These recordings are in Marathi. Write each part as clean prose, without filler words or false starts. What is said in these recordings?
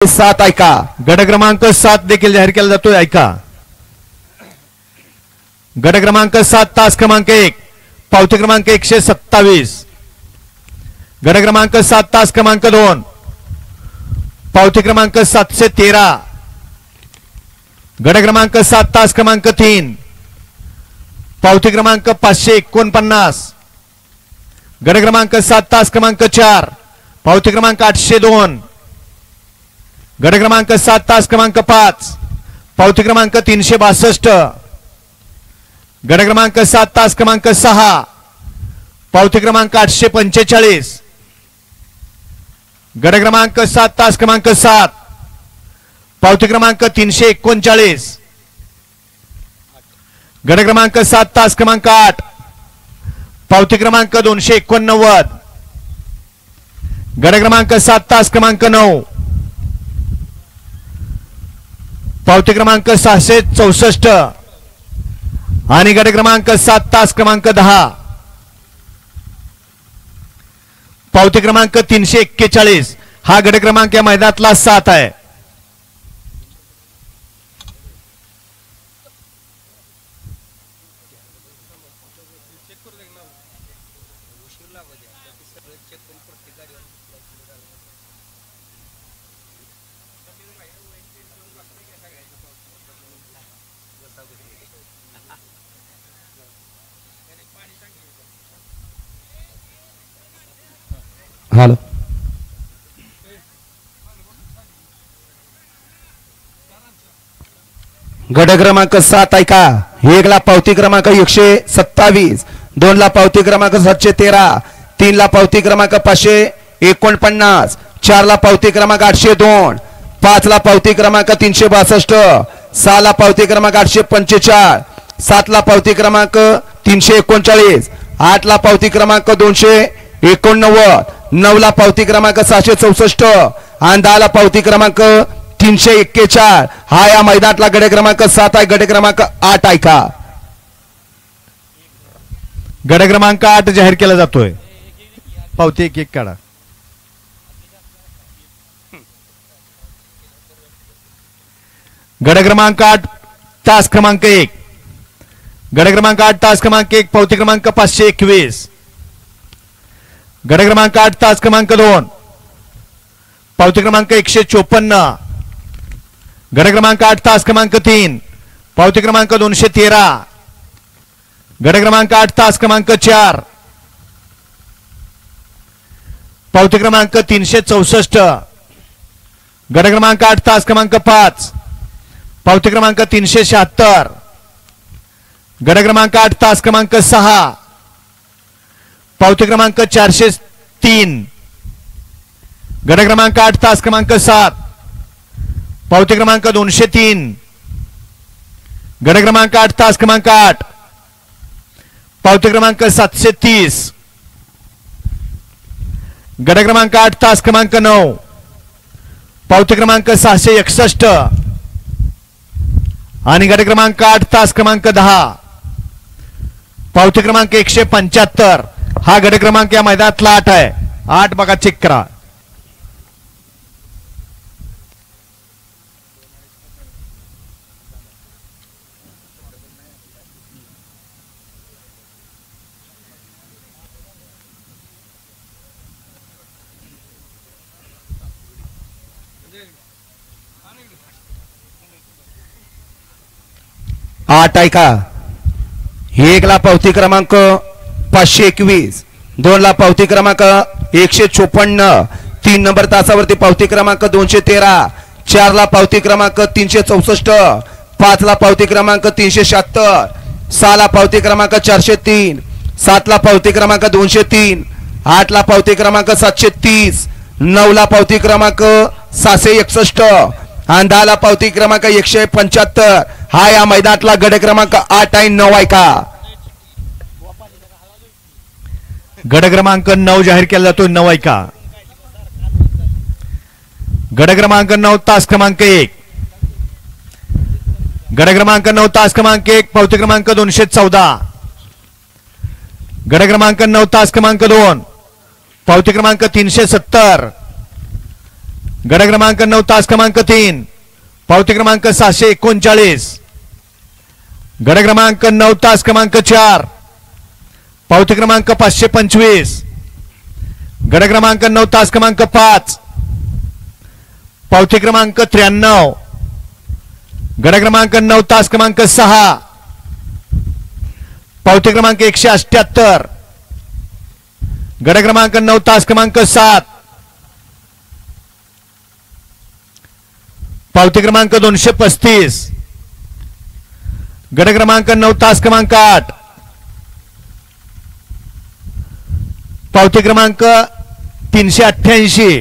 7 ऐका. गट क्रमांक 7 देखील जाहीर केला जातोय. ऐका. गट क्रमांक 7 तास क्रमांक 1 पावती क्रमांक 127. गट क्रमांक 7 तास क्रमांक 2 पावती क्रमांक 713. गट क्रमांक 7 तास क्रमांक 3 पावती क्रमांक 549. गट क्रमांक 7 तास क्रमांक 4 पावती क्रमांक 802. गट क्रमांक 7 तास क्रमांक 5 पावती क्रमांक 362. गट क्रमांक 7 तास क्रमांक 6 पावती क्रमांक 845. गट क्रमांक 7 तास क्रमांक 7 पावती क्रमांक 339. गट क्रमांक 7 तास क्रमांक 8 पावती क्रमांक 289. गट क्रमांक 7 तास क्रमांक 9 पावती क्रमांक 664. आणि गट क्रमांक 7 तास क्रमांक 10 पावती क्रमांक 341. हा गट क्रमांक या मैदानातला 7 आहे. हॅलो. गट क्रमांक 7 ऐका. 1 ला पावती क्रमांक 127. 2 ला पावती क्रमांक 713. 3 ला पावती क्रमांक 549. 4 ला पावती क्रमांक 802. 5 ला पावती क्रमांक 362. 6 ला पावती क्रमांक 845. 7 ला पावती क्रमांक 339. 8 ला पावती क्रमांक 289. 9 ला पावती क्रमांक 664. आणि 10 ला पावती क्रमांक 341. हा या मैदानातला गट क्रमांक 7 आहे. गट क्रमांक 8 ऐका. गट क्रमांक 8 जाहीर केला जातोय. पावती एक काढा. गट क्रमांक 8 तास क्रमांक 1. गट क्रमांक 8 तास क्रमांक 1 पावती क्रमांक 521. गट क्रमांक 8 तास क्रमांक 2 पावती क्रमांक 154. गट क्रमांक 8 तास क्रमांक 3 पावती क्रमांक 213. गट क्रमांक 8 तास क्रमांक 4 पावती क्रमांक 364. गट क्रमांक 8 तास क्रमांक 5 पावती क्रमांक 376. गट क्रमांक 8 तास क्रमांक 6 पावती क्रमांक 403. गट क्रमांक 8 तास क्रमांक 7 पावती क्रमांक 203. गट क्रमांक 8 तास क्रमांक 8 पावती क्रमांक 730. गट क्रमांक 8 तास क्रमांक 9 पावती क्रमांक 661. आणि गट क्रमांक 8 तास क्रमांक 10 पावती क्रमांक 175. हा गट क्रमांक या मैदानातला 8 आहे. 8 बघा चेक करा. आठ ऐका. 1 ला पावती क्रमांक 521. 2 ला पावती क्रमांक 154. 3 नंबर तासावरती पावती क्रमांक 213. 4 ला पावती क्रमांक 364. 5 ला पावती क्रमांक 376. 6 ला पावती क्रमांक 403. 7 ला पावती क्रमांक 203. 8 ला पावती क्रमांक 730. 9 ला पावती क्रमांक 661. आणि 10 ला पावती क्रमांक 175. हा या मैदानातला गट क्रमांक 8 आणि 9 ऐका. गट क्रमांक 9 जाहीर केला जातो. 9 ऐका. गट क्रमांक 9 तास क्रमांक 1. गट क्रमांक 9 तास क्रमांक 1 पावती क्रमांक 214. गट क्रमांक 9 तास क्रमांक 2 पावती क्रमांक 370. गट क्रमांक 9 तास क्रमांक 3 पावती क्रमांक 639. गट क्रमांक 9 तास क्रमांक 4 पावती क्रमांक 525. गट क्रमांक 9 तास क्रमांक 5 पावती क्रमांक 93. गट क्रमांक 9 तास क्रमांक 6 पावती क्रमांक 178. गट क्रमांक 9 तास क्रमांक 7 पावती क्रमांक 235. गट क्रमांक 9 तास क्रमांक 8 पावती क्रमांक 388.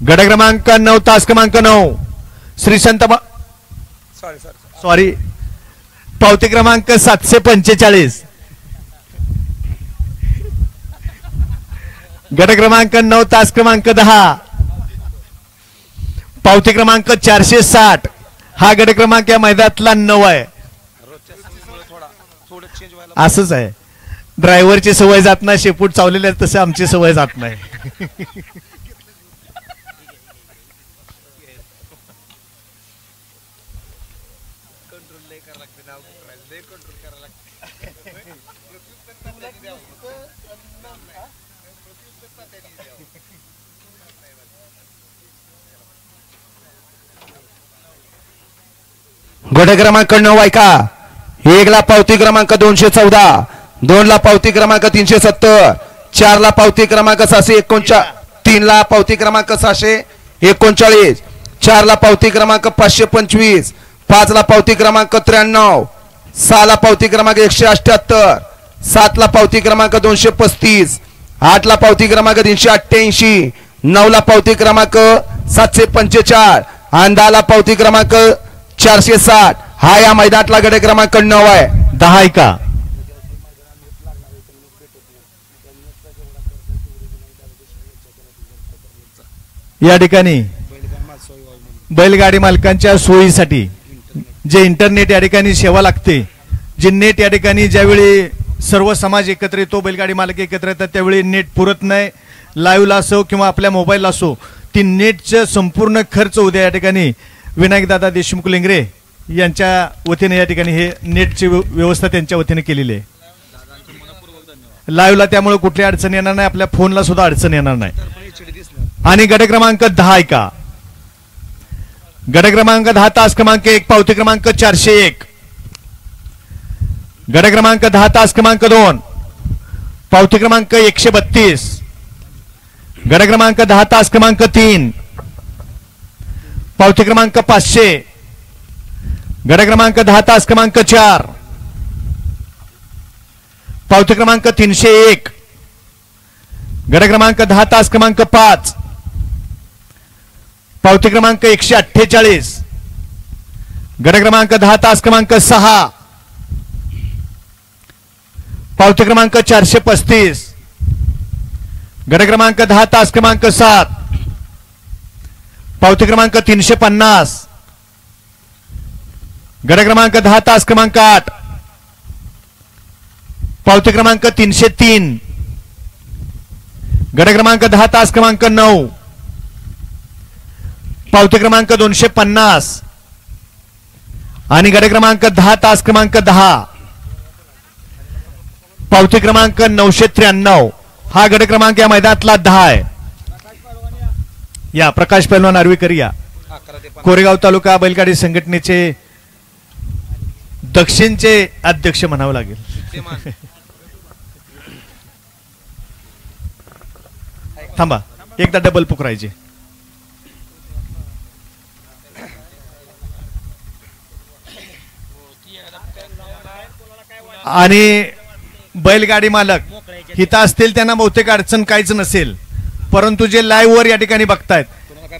गट क्रमांक 9 तास क्रमांक 9 श्री संत सॉरी पावती क्रमांक 745. गट क्रमांक 9 तास क्रमांक 10 पावती क्रमांक 460. हा गट क्रमांक या मैदानातला 9 आहे. असंच आहे, ड्रायव्हरची सवय जात नाही, शेपूट चावलेले तसे आमची सवय जात नाही. गट क्रमांक 9 ऐका. 1 ला पावती क्रमांक 214. 2 ला पावती क्रमांक 370. 4 ला पावती क्रमांक 639. 3 ला पावती क्रमांक 639. 4 ला पावती क्रमांक 525. 5 ला पावती क्रमांक 93. 6 ला पावती क्रमांक 178. 7 ला पावती क्रमांक 235. 8 ला पावती क्रमांक 388. 9 ला पावती क्रमांक 745 आणि 10 ला पावती क्रमांक 460. हा या मैदानातला गट क्रमांक 9 आहे. 10 ऐका. या ठिकाणी बैलगाडी मालकांच्या सोयीसाठी जे इंटरनेट या ठिकाणी सेवा लागते, जे नेट या ठिकाणी ज्यावेळी सर्व समाज एकत्र येतो, बैलगाडी मालक एकत्र येतात, त्यावेळी नेट पुरत नाही. लाईव्हला असो किंवा आपल्या मोबाईलला असो, ती नेटचं संपूर्ण खर्च उद्या या ठिकाणी विनायकदादा देशमुख लेंगरे यांच्या वतीने या ठिकाणी हे नेटची व्यवस्था त्यांच्या वतीने केलेली आहे. लाईव्हला त्यामुळे कुठली अडचण येणार नाही, आपल्या फोनला सुद्धा अडचण येणार नाही. आणि गट क्रमांक 10 ऐका. गट क्रमांक 10 तास क्रमांक 1 पावती क्रमांक 401. गट क्रमांक 10 तास क्रमांक 2 पावती क्रमांक 132. गट क्रमांक 10 तास क्रमांक 3 पावती क्रमांक 500. गट क्रमांक 10 तास क्रमांक 4 पावती क्रमांक 301. गट क्रमांक 10 तास क्रमांक 5 पावती क्रमांक 148. गट क्रमांक 10 तास क्रमांक 6 पावती क्रमांक 435. गट क्रमांक 10 तास क्रमांक 7 पावती क्रमांक 350. गट क्रमांक 10 तास क्रमांक 8 पावती क्रमांक 303. गट क्रमांक 10 तास क्रमांक 9 पावती क्रमांक 250. आणि गट क्रमांक 10 तास क्रमांक 10 पावती क्रमांक 993. हा गट क्रमांक या मैदानातला 10 आहे. या प्रकाश पैलवान आर्वीकर या कोरेगाव तालुका बैलगाडी संघटनेचे दक्षिणचे अध्यक्ष म्हणावं लागेल. थांबा, एकदा डबल पुकरायचे. आणि बैलगाडी मालक हिता असतील त्यांना बहुतेक अडचण काहीच नसेल, परंतु जे लाईव्ह वर या ठिकाणी बघतायत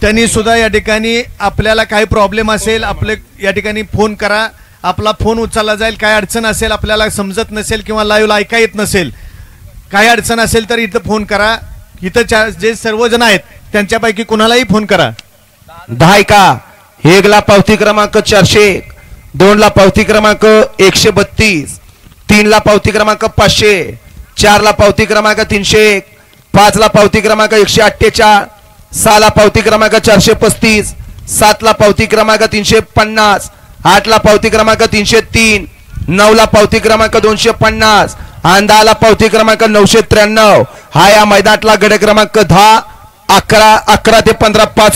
त्यांनी सुद्धा या ठिकाणी आपल्याला काही प्रॉब्लेम असेल आपले या ठिकाणी फोन करा. आपला फोन उचलला जाईल. काय अडचण असेल, आपल्याला समजत नसेल किंवा लाईव्हला ऐका येत नसेल, काही अडचण असेल तर इथं फोन करा. इथं जे सर्वजण आहेत त्यांच्यापैकी कुणालाही फोन करा. 10 ऐका. 1 ला पावती क्रमांक 401. 2 ला पावती क्रमांक 132. 3 ला पावती क्रमांक 500. 4 ला पावती क्रमांक 301. 5 ला पावती क्रमांक 148, 6 ला पावती क्रमांक 435, 7 ला पावती क्रमांक 350, 8 ला पावती क्रमांक 303, 9 ला पावती क्रमांक 250 आणि 10 ला पावती क्रमांक 993. हा या मैदानातला गड क्रमांक 10. 11 ते 15 5